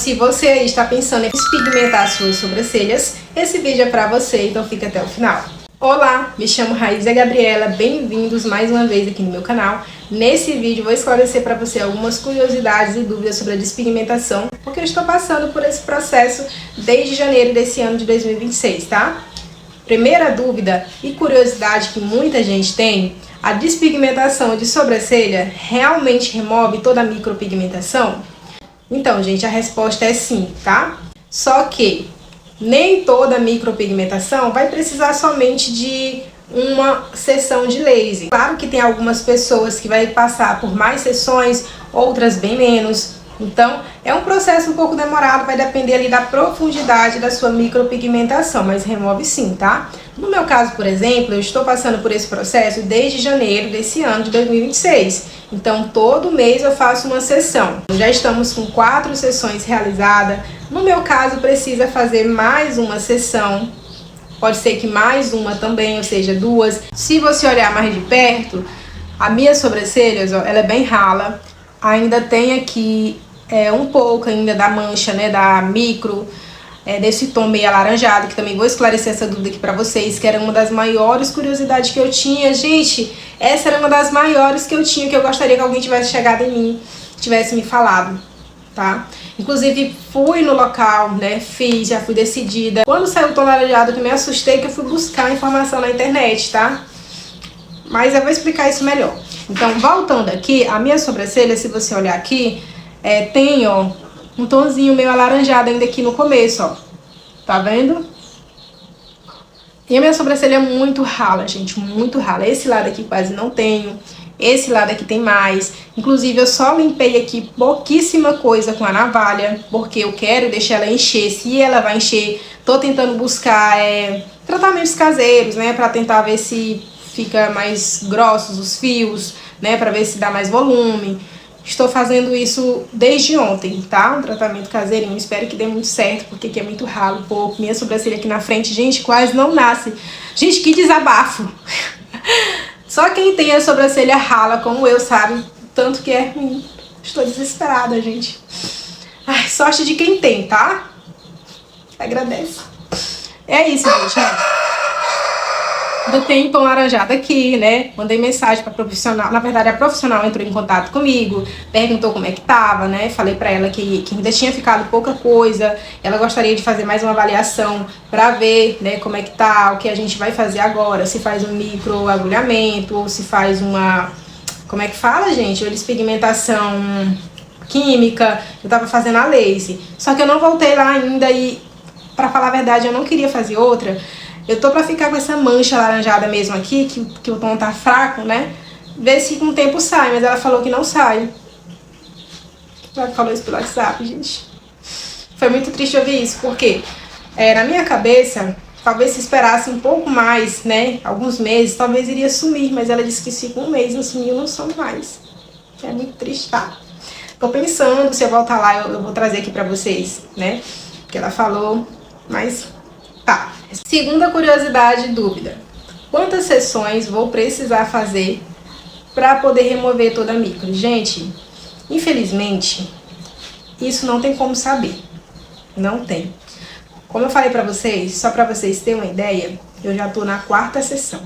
se você aí está pensando em despigmentar suas sobrancelhas, esse vídeo é para você, então fica até o final. Olá, me chamo Raíza Gabriela, bem-vindos mais uma vez aqui no meu canal. Nesse vídeo vou esclarecer para você algumas curiosidades e dúvidas sobre a despigmentação, porque eu estou passando por esse processo desde janeiro desse ano de 2026, tá? Primeira dúvida e curiosidade que muita gente tem: a despigmentação de sobrancelha realmente remove toda a micropigmentação? Então, gente, a resposta é sim, tá? Só que nem toda micropigmentação vai precisar somente de uma sessão de laser. Claro que tem algumas pessoas que vai passar por mais sessões, outras bem menos. Então, é um processo um pouco demorado, vai depender ali da profundidade da sua micropigmentação, mas remove sim, tá? No meu caso, por exemplo, eu estou passando por esse processo desde janeiro desse ano de 2026. Então, todo mês eu faço uma sessão. Já estamos com 4 sessões realizadas. No meu caso, precisa fazer mais uma sessão. Pode ser que mais uma também, ou seja, 2. Se você olhar mais de perto, a minha sobrancelha, ó, ela é bem rala. Ainda tem aqui um pouco ainda da mancha, né, da micro, desse tom meio alaranjado, que também vou esclarecer essa dúvida aqui pra vocês, que era uma das maiores curiosidades que eu tinha. Gente, essa era uma das maiores que eu tinha, que eu gostaria que alguém tivesse chegado em mim, tivesse me falado, tá? Inclusive, fui no local, né, já fui decidida. Quando saiu o tom alaranjado, que eu me assustei, que eu fui buscar informação na internet, tá? Mas eu vou explicar isso melhor. Então, voltando aqui, a minha sobrancelha, se você olhar aqui, tem, ó, um tonzinho meio alaranjado ainda aqui no começo, ó. Tá vendo? E a minha sobrancelha é muito rala, gente, muito rala. Esse lado aqui quase não tenho, esse lado aqui tem mais. Inclusive, eu só limpei aqui pouquíssima coisa com a navalha, porque eu quero deixar ela encher. Se ela vai encher, tô tentando buscar tratamentos caseiros, né, pra tentar ver se fica mais grossos os fios, né, pra ver se dá mais volume. Estou fazendo isso desde ontem, tá? Um tratamento caseirinho, espero que dê muito certo, porque aqui é muito ralo um pouco. Minha sobrancelha aqui na frente, gente, quase não nasce. Gente, que desabafo! Só quem tem a sobrancelha rala, como eu, sabe tanto que é ruim. Estou desesperada, gente. Ai, sorte de quem tem, tá? Agradece. É isso, gente. Ainda tem tom laranjado aqui, né? Mandei mensagem pra profissional. Na verdade, a profissional entrou em contato comigo, perguntou como é que tava, né? Falei pra ela que ainda tinha ficado pouca coisa. Ela gostaria de fazer mais uma avaliação pra ver, né, como é que tá, o que a gente vai fazer agora. Se faz um microagulhamento ou se faz uma... Como é que fala, gente? Uma despigmentação química. Eu tava fazendo a laser. Só que eu não voltei lá ainda e, pra falar a verdade, eu não queria fazer outra. Eu tô pra ficar com essa mancha alaranjada mesmo aqui, que o tom tá fraco, né? Ver se com o tempo sai, mas ela falou que não sai. Ela falou isso pelo WhatsApp, gente. Foi muito triste ouvir isso, porque na minha cabeça, talvez se esperasse um pouco mais, né? Alguns meses, talvez iria sumir, mas ela disse que se com um mês não sumiu, não some mais. É muito triste, tá? Tô pensando, se eu voltar lá, eu vou trazer aqui pra vocês, né? Porque ela falou, mas tá. Segunda curiosidade e dúvida: quantas sessões vou precisar fazer para poder remover toda a micro? Gente, infelizmente, isso não tem como saber. Não tem. Como eu falei para vocês, só para vocês terem uma ideia, eu já tô na 4ª sessão.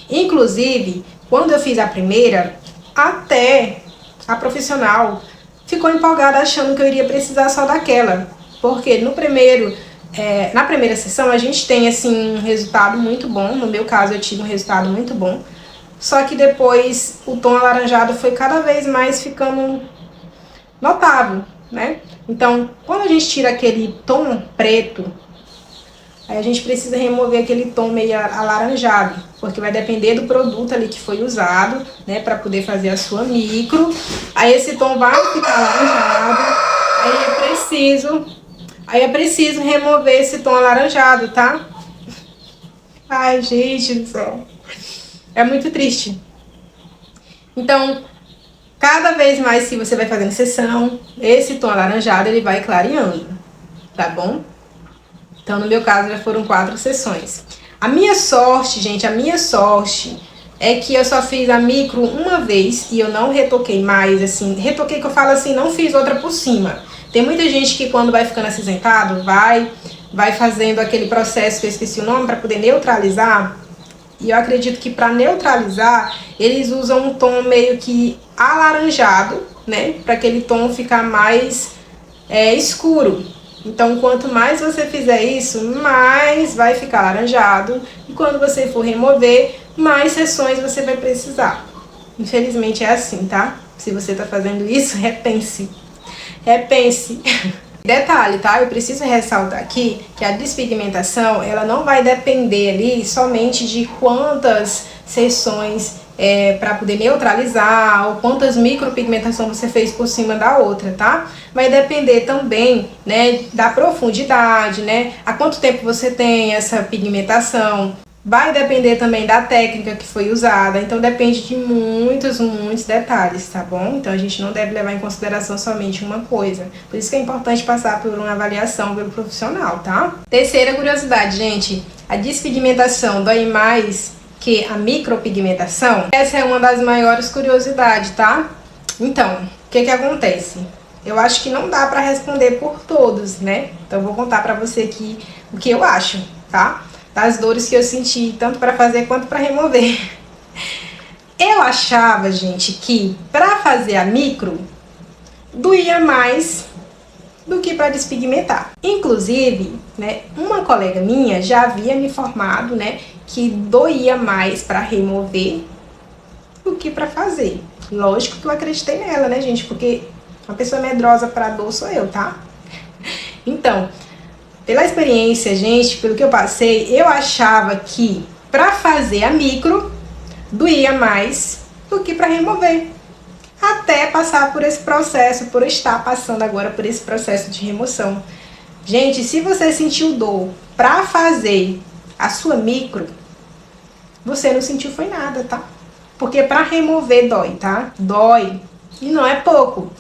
Inclusive, quando eu fiz a primeira, até a profissional ficou empolgada achando que eu iria precisar só daquela. Porque na primeira sessão a gente tem assim um resultado muito bom. No meu caso eu tive um resultado muito bom. Só que depois o tom alaranjado foi cada vez mais ficando notável, né? Então, quando a gente tira aquele tom preto, aí a gente precisa remover aquele tom meio alaranjado, porque vai depender do produto ali que foi usado, né, para poder fazer a sua micro. Aí esse tom vai ficar alaranjado. Aí é preciso remover esse tom alaranjado, tá? Ai, gente do céu. É muito triste. Então, cada vez mais que você vai fazendo sessão, esse tom alaranjado, ele vai clareando, tá bom? Então, no meu caso, já foram 4 sessões. A minha sorte, gente, é que eu só fiz a micro uma vez e eu não retoquei mais, assim. Retoquei, que eu falo assim, não fiz outra por cima. Tem muita gente que quando vai ficando acinzentado, vai fazendo aquele processo que eu esqueci o nome para poder neutralizar. E eu acredito que para neutralizar, eles usam um tom meio que alaranjado, né? Para aquele tom ficar mais escuro. Então, quanto mais você fizer isso, mais vai ficar alaranjado. E quando você for remover, mais sessões você vai precisar. Infelizmente é assim, tá? Se você tá fazendo isso, repense. Repense. Detalhe, tá? Eu preciso ressaltar aqui que a despigmentação, ela não vai depender ali somente de quantas sessões para poder neutralizar ou quantas micropigmentações você fez por cima da outra, tá? Vai depender também, né, da profundidade, né? Há quanto tempo você tem essa pigmentação. Vai depender também da técnica que foi usada, então depende de muitos detalhes, tá bom? Então a gente não deve levar em consideração somente uma coisa. Por isso que é importante passar por uma avaliação pelo profissional, tá? Terceira curiosidade, gente. A despigmentação dói mais que a micropigmentação? Essa é uma das maiores curiosidades, tá? Então, o que acontece? Eu acho que não dá pra responder por todos, né? Então eu vou contar pra você aqui o que eu acho, tá? Das dores que eu senti, tanto para fazer quanto para remover. Eu achava, gente, que para fazer a micro doía mais do que para despigmentar. Inclusive, né, uma colega minha já havia me informado, né, que doía mais para remover do que para fazer. Lógico que eu acreditei nela, né, gente, porque uma pessoa medrosa para dor sou eu, tá? Então, pela experiência, gente, pelo que eu passei, eu achava que para fazer a micro doía mais do que para remover. Até passar por esse processo, por estar passando agora por esse processo de remoção. Gente, se você sentiu dor para fazer a sua micro, você não sentiu foi nada, tá? Porque para remover dói, tá? Dói. E não é pouco.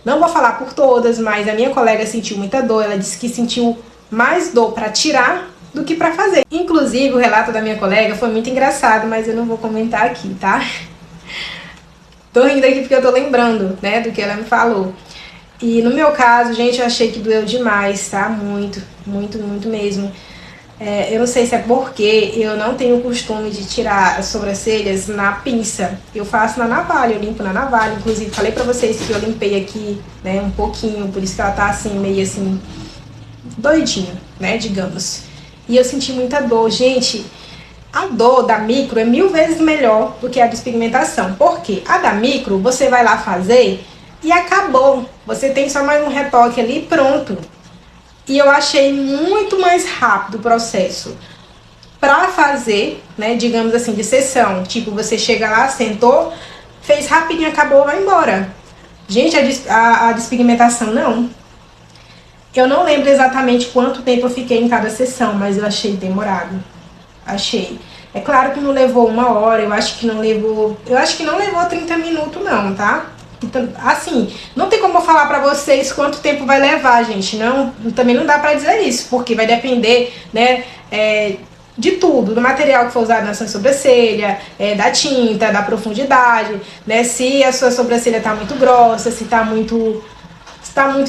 Não vou falar por todas, mas a minha colega sentiu muita dor. Ela disse que sentiu mais dor para tirar do que para fazer. Inclusive, o relato da minha colega foi muito engraçado, mas eu não vou comentar aqui, tá? Tô rindo aqui porque eu tô lembrando, né, do que ela me falou. E no meu caso, gente, eu achei que doeu demais, tá? Muito mesmo. Eu não sei se é porque eu não tenho o costume de tirar as sobrancelhas na pinça. Eu faço na navalha, eu limpo na navalha. Inclusive, falei pra vocês que eu limpei aqui, né, um pouquinho, por isso que ela tá assim, meio assim, doidinha, né, digamos. E eu senti muita dor. Gente, a dor da micro é 1000 vezes melhor do que a despigmentação. Por quê? A da micro, você vai lá fazer e acabou. Você tem só mais um retoque ali e pronto. E eu achei muito mais rápido o processo pra fazer, né, digamos assim, de sessão. Tipo, você chega lá, sentou, fez rapidinho, acabou, vai embora. Gente, a despigmentação, não. Eu não lembro exatamente quanto tempo eu fiquei em cada sessão, mas eu achei demorado. Achei. É claro que não levou 1 hora, eu acho que não levou 30 minutos não, tá? Então, assim, não tem como eu falar pra vocês quanto tempo vai levar, gente. Não, também não dá pra dizer isso, porque vai depender, né, de tudo, do material que for usado na sua sobrancelha, da tinta, da profundidade, né, se a sua sobrancelha tá muito grossa, se tá muito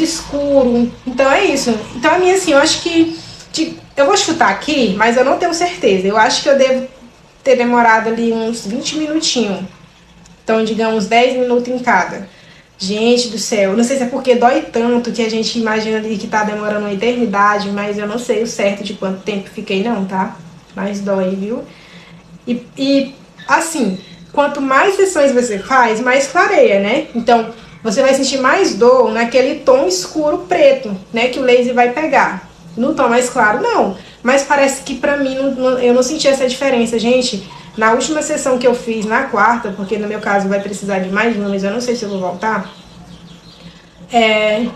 escuro. Então é isso. Então a minha, assim, eu acho que eu vou chutar aqui, mas eu não tenho certeza. Eu acho que eu devo ter demorado ali uns 20 minutinhos. Então, digamos, 10 minutos em cada. Gente do céu, não sei se é porque dói tanto que a gente imagina ali que tá demorando uma eternidade, mas eu não sei o certo de quanto tempo fiquei não, tá? Mas dói, viu? E assim, quanto mais sessões você faz, mais clareia, né? Então, você vai sentir mais dor naquele tom escuro preto, né? Que o laser vai pegar. No tom mais claro, não. Mas parece que pra mim, eu não senti essa diferença, gente. Na última sessão que eu fiz, na quarta, porque no meu caso vai precisar de mais uma, mas eu não sei se eu vou voltar.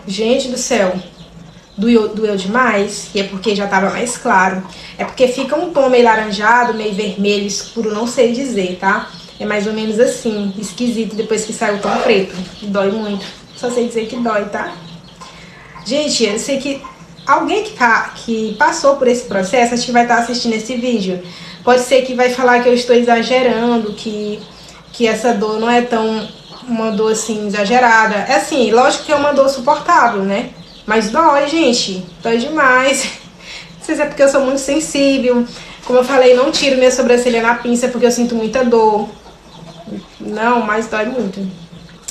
Gente do céu, doeu demais, e é porque já tava mais claro. É porque fica um tom meio laranjado, meio vermelho, escuro, não sei dizer, tá? É mais ou menos assim, esquisito depois que sai o tom preto. Dói muito. Só sei dizer que dói, tá? Gente, eu sei que alguém que passou por esse processo, acho que vai estar assistindo esse vídeo. Pode ser que vai falar que eu estou exagerando, que essa dor não é tão uma dor assim exagerada. É assim, lógico que é uma dor suportável, né? Mas dói, gente, dói demais. Não sei se é porque eu sou muito sensível. Como eu falei, não tiro minha sobrancelha na pinça porque eu sinto muita dor. Não, mas dói muito.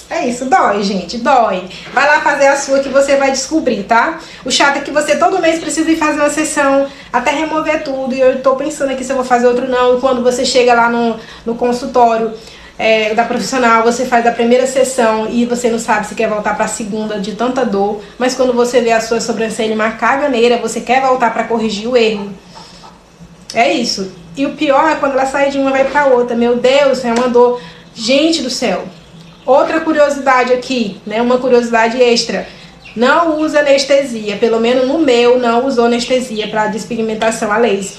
É isso, dói, gente, dói. Vai lá fazer a sua que você vai descobrir, tá? O chato é que você todo mês precisa ir fazer uma sessão até remover tudo. E eu tô pensando aqui se eu vou fazer outro não. E quando você chega lá no consultório da profissional, você faz a primeira sessão e você não sabe se quer voltar pra segunda de tanta dor. Mas quando você vê a sua sobrancelha uma caganeira, você quer voltar pra corrigir o erro. É isso. E o pior é quando ela sai de uma e vai pra outra. Meu Deus, é uma dor. Gente do céu. Outra curiosidade aqui, né? Uma curiosidade extra. Não usa anestesia. Pelo menos no meu, não usou anestesia para despigmentação a laser.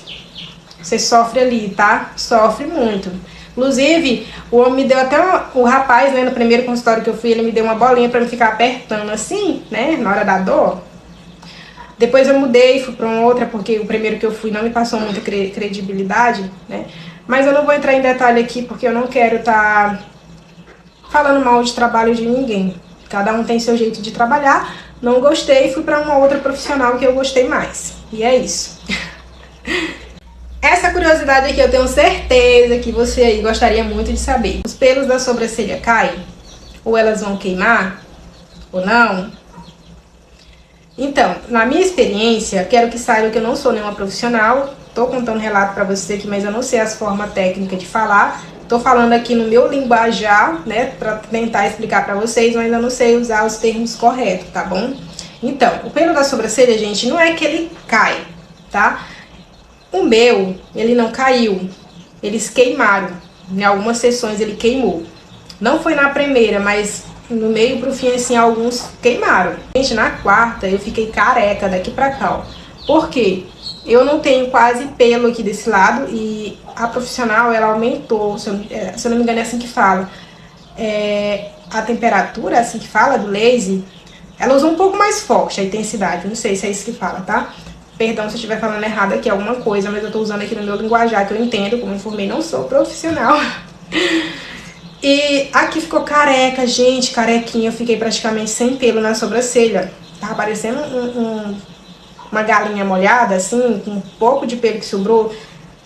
Você sofre ali, tá? Sofre muito. Inclusive, o homem me deu até o rapaz, né? No primeiro consultório que eu fui, ele me deu uma bolinha para me ficar apertando assim, né? Na hora da dor. Depois eu mudei e fui para uma outra, porque o primeiro que eu fui não me passou muita credibilidade, né? Mas eu não vou entrar em detalhe aqui, porque eu não quero estar falando mal de trabalho de ninguém. Cada um tem seu jeito de trabalhar. Não gostei, fui para uma outra profissional que eu gostei mais. E é isso. Essa curiosidade aqui eu tenho certeza que você aí gostaria muito de saber. Os pelos da sobrancelha caem? Ou elas vão queimar? Ou não? Então, na minha experiência, quero que saiba que eu não sou nenhuma profissional. Tô contando relato para você aqui, mas eu não sei as formas técnicas de falar. Tô falando aqui no meu linguajar, né, para tentar explicar para vocês, mas eu não sei usar os termos corretos, tá bom? Então, o pelo da sobrancelha, gente, não é que ele cai, tá? O meu, ele não caiu, eles queimaram. Em algumas sessões ele queimou. Não foi na primeira, mas no meio pro fim, assim, alguns queimaram. Gente, na quarta eu fiquei careca daqui pra cá, ó. Por quê? Eu não tenho quase pelo aqui desse lado e a profissional, ela aumentou, se eu não me engano é assim que fala, a temperatura, é assim que fala, do laser, ela usa um pouco mais forte a intensidade, não sei se é isso que fala, tá? Perdão se eu estiver falando errado aqui alguma coisa, mas eu tô usando aqui no meu linguajar, que eu entendo, como informei, não sou profissional. E aqui ficou careca, gente, carequinha, eu fiquei praticamente sem pelo na sobrancelha. Tava parecendo uma galinha molhada, assim, com um pouco de pelo que sobrou.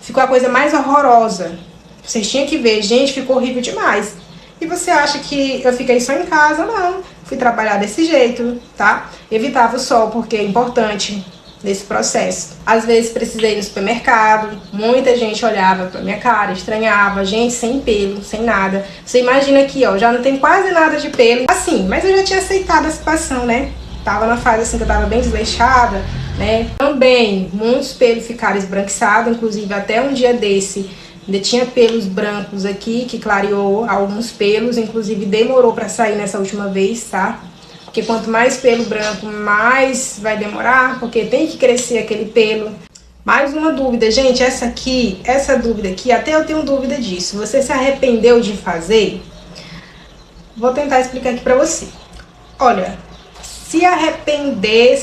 Ficou a coisa mais horrorosa. Vocês tinham que ver, gente, ficou horrível demais. E você acha que eu fiquei só em casa? Não, fui trabalhar desse jeito, tá? Evitava o sol, porque é importante nesse processo. Às vezes precisei ir no supermercado, muita gente olhava pra minha cara, estranhava, gente sem pelo, sem nada. Você imagina aqui, ó, já não tem quase nada de pelo. Assim, mas eu já tinha aceitado a situação, né? Tava na fase assim que eu tava bem desleixada, né? Também, muitos pelos ficaram esbranquiçados, inclusive até um dia desse, ainda tinha pelos brancos aqui, que clareou alguns pelos, inclusive demorou pra sair nessa última vez, tá? Porque quanto mais pelo branco, mais vai demorar, porque tem que crescer aquele pelo. Mais uma dúvida, gente, essa dúvida aqui, até eu tenho dúvida disso. Você se arrependeu de fazer? Vou tentar explicar aqui pra você. Olha, se arrepender,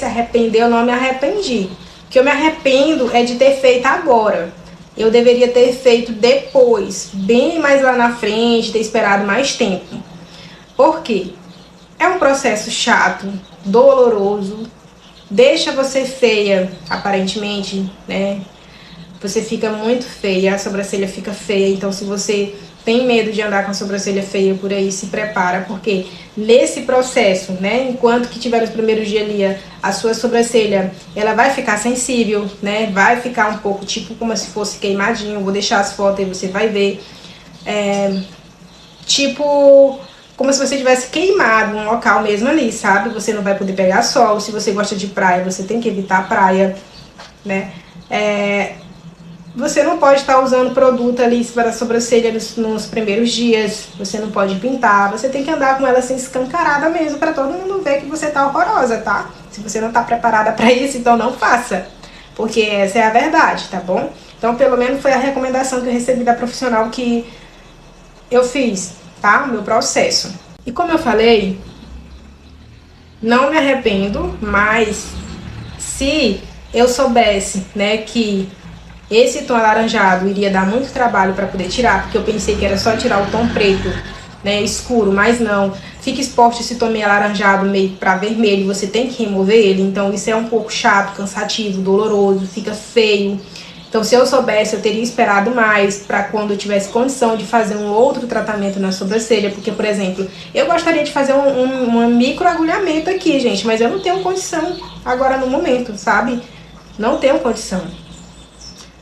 eu não me arrependi. O que eu me arrependo é de ter feito agora. Eu deveria ter feito depois, bem mais lá na frente, ter esperado mais tempo. Por quê? É um processo chato, doloroso, deixa você feia, aparentemente, né? Você fica muito feia, a sobrancelha fica feia, então se você tem medo de andar com a sobrancelha feia por aí, se prepara, porque nesse processo, né, enquanto que tiver os primeiros dias ali, a sua sobrancelha, ela vai ficar sensível, né, vai ficar um pouco tipo como se fosse queimadinho, vou deixar as fotos aí, você vai ver, tipo como se você tivesse queimado um local mesmo ali, sabe? Você não vai poder pegar sol, se você gosta de praia, você tem que evitar a praia, né? Você não pode estar usando produto ali para a sobrancelha nos primeiros dias, você não pode pintar, você tem que andar com ela assim escancarada mesmo, para todo mundo ver que você tá horrorosa, tá? Se você não tá preparada para isso, então não faça, porque essa é a verdade, tá bom? Então, pelo menos foi a recomendação que eu recebi da profissional que eu fiz, tá? O meu processo. E como eu falei, não me arrependo, mas se eu soubesse, né, que esse tom alaranjado iria dar muito trabalho para poder tirar, porque eu pensei que era só tirar o tom preto, né, escuro, mas não. fica exposto esse tom meio alaranjado, meio para vermelho, você tem que remover ele. Então isso é um pouco chato, cansativo, doloroso, fica feio. Então, se eu soubesse, eu teria esperado mais para quando eu tivesse condição de fazer um outro tratamento na sobrancelha. Porque, por exemplo, eu gostaria de fazer um microagulhamento aqui, gente, mas eu não tenho condição agora no momento, sabe? Não tenho condição.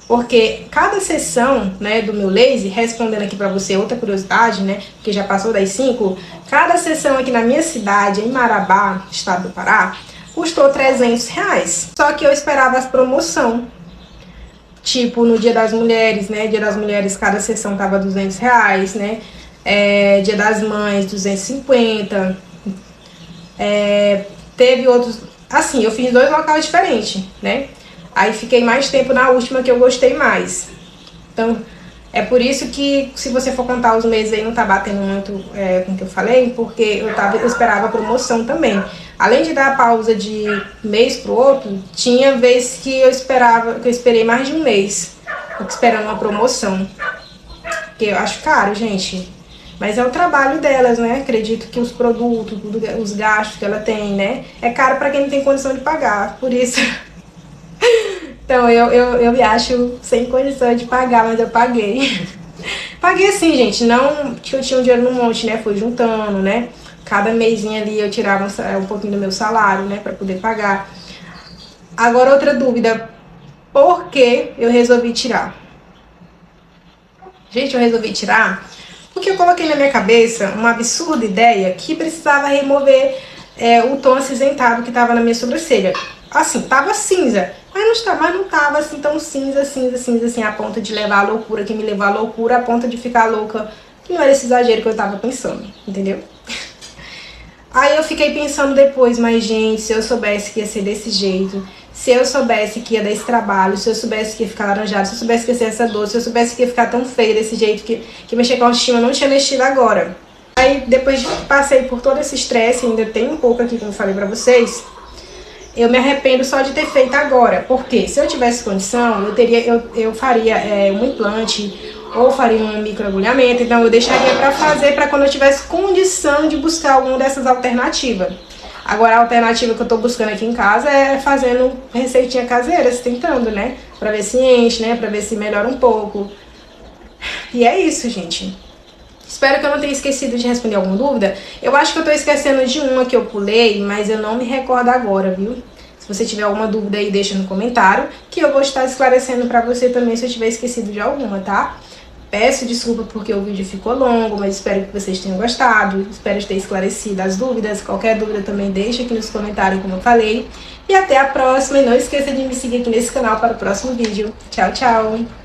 Porque cada sessão, né, do meu laser, respondendo aqui pra você outra curiosidade, né, porque já passou das 5, cada sessão aqui na minha cidade, em Marabá, estado do Pará, custou R$300. Só que eu esperava as promoção. Tipo, no Dia das Mulheres, né? Dia das Mulheres, cada sessão tava R$200, né? Dia das Mães, 250. Teve outros... Assim, eu fiz 2 locais diferentes, né? Aí fiquei mais tempo na última que eu gostei mais. Então, é por isso que, se você for contar os meses aí, não tá batendo muito com o que eu falei, porque eu esperava a promoção também. Além de dar a pausa de mês pro outro, tinha vez que eu esperei mais de um mês esperando uma promoção. Que eu acho caro, gente. Mas é o trabalho delas, né? Acredito que os produtos, os gastos que ela tem, né? É caro para quem não tem condição de pagar. Por isso... Então, eu me acho sem condição de pagar, mas eu paguei. Paguei assim, gente, não que eu tinha um dinheiro no monte, né? Fui juntando, né? Cada mêsinho ali eu tirava um pouquinho do meu salário, né? Pra poder pagar. Agora, outra dúvida. Por que eu resolvi tirar? Gente, eu resolvi tirar porque eu coloquei na minha cabeça uma absurda ideia que precisava remover o tom acinzentado que tava na minha sobrancelha. Assim, tava cinza, mas não tava assim tão cinza, assim, a ponto de levar a loucura, que me levou à loucura, a ponto de ficar louca, que não era esse exagero que eu tava pensando, entendeu? Aí eu fiquei pensando depois, mas gente, se eu soubesse que ia ser desse jeito, se eu soubesse que ia dar esse trabalho, se eu soubesse que ia ficar laranjado, se eu soubesse que ia ser essa dor, se eu soubesse que ia ficar tão feio desse jeito, que mexer com a autoestima, eu não tinha mexido agora. Aí depois que passei por todo esse estresse, ainda tem um pouco aqui, como eu falei pra vocês, eu me arrependo só de ter feito agora, porque se eu tivesse condição, eu faria um implante ou faria um microagulhamento, então eu deixaria pra fazer pra quando eu tivesse condição de buscar alguma dessas alternativas. Agora a alternativa que eu tô buscando aqui em casa é fazendo receitinha caseira, tentando, né, pra ver se enche, né, pra ver se melhora um pouco. E é isso, gente. Espero que eu não tenha esquecido de responder alguma dúvida. Eu acho que eu tô esquecendo de uma que eu pulei, mas eu não me recordo agora, viu? Se você tiver alguma dúvida aí, deixa no comentário, que eu vou estar esclarecendo pra você também se eu tiver esquecido de alguma, tá? Peço desculpa porque o vídeo ficou longo, mas espero que vocês tenham gostado. Espero ter esclarecido as dúvidas. Qualquer dúvida também deixa aqui nos comentários, como eu falei. E até a próxima. E não esqueça de me seguir aqui nesse canal para o próximo vídeo. Tchau, tchau!